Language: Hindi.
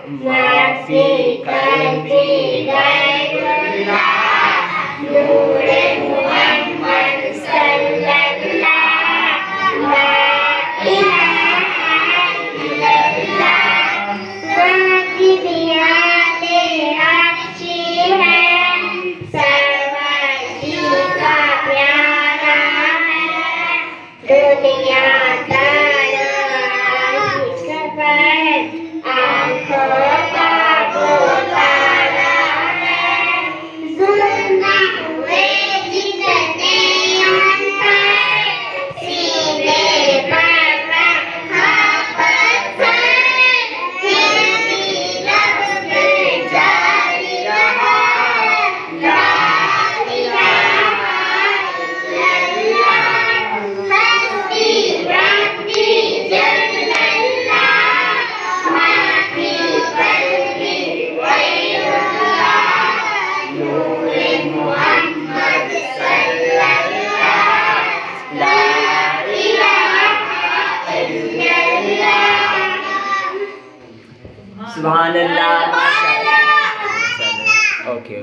माफी कल्बी गैरुल्लाह नूरे मुहम्मद सल्लल्लाह ला इलाहा इल्लल्लाह वाजिबियाले अच्छी है सर्वजी का प्यारा है दुनिया का सुभान अल्लाह। माशाअल्लाह। ओके।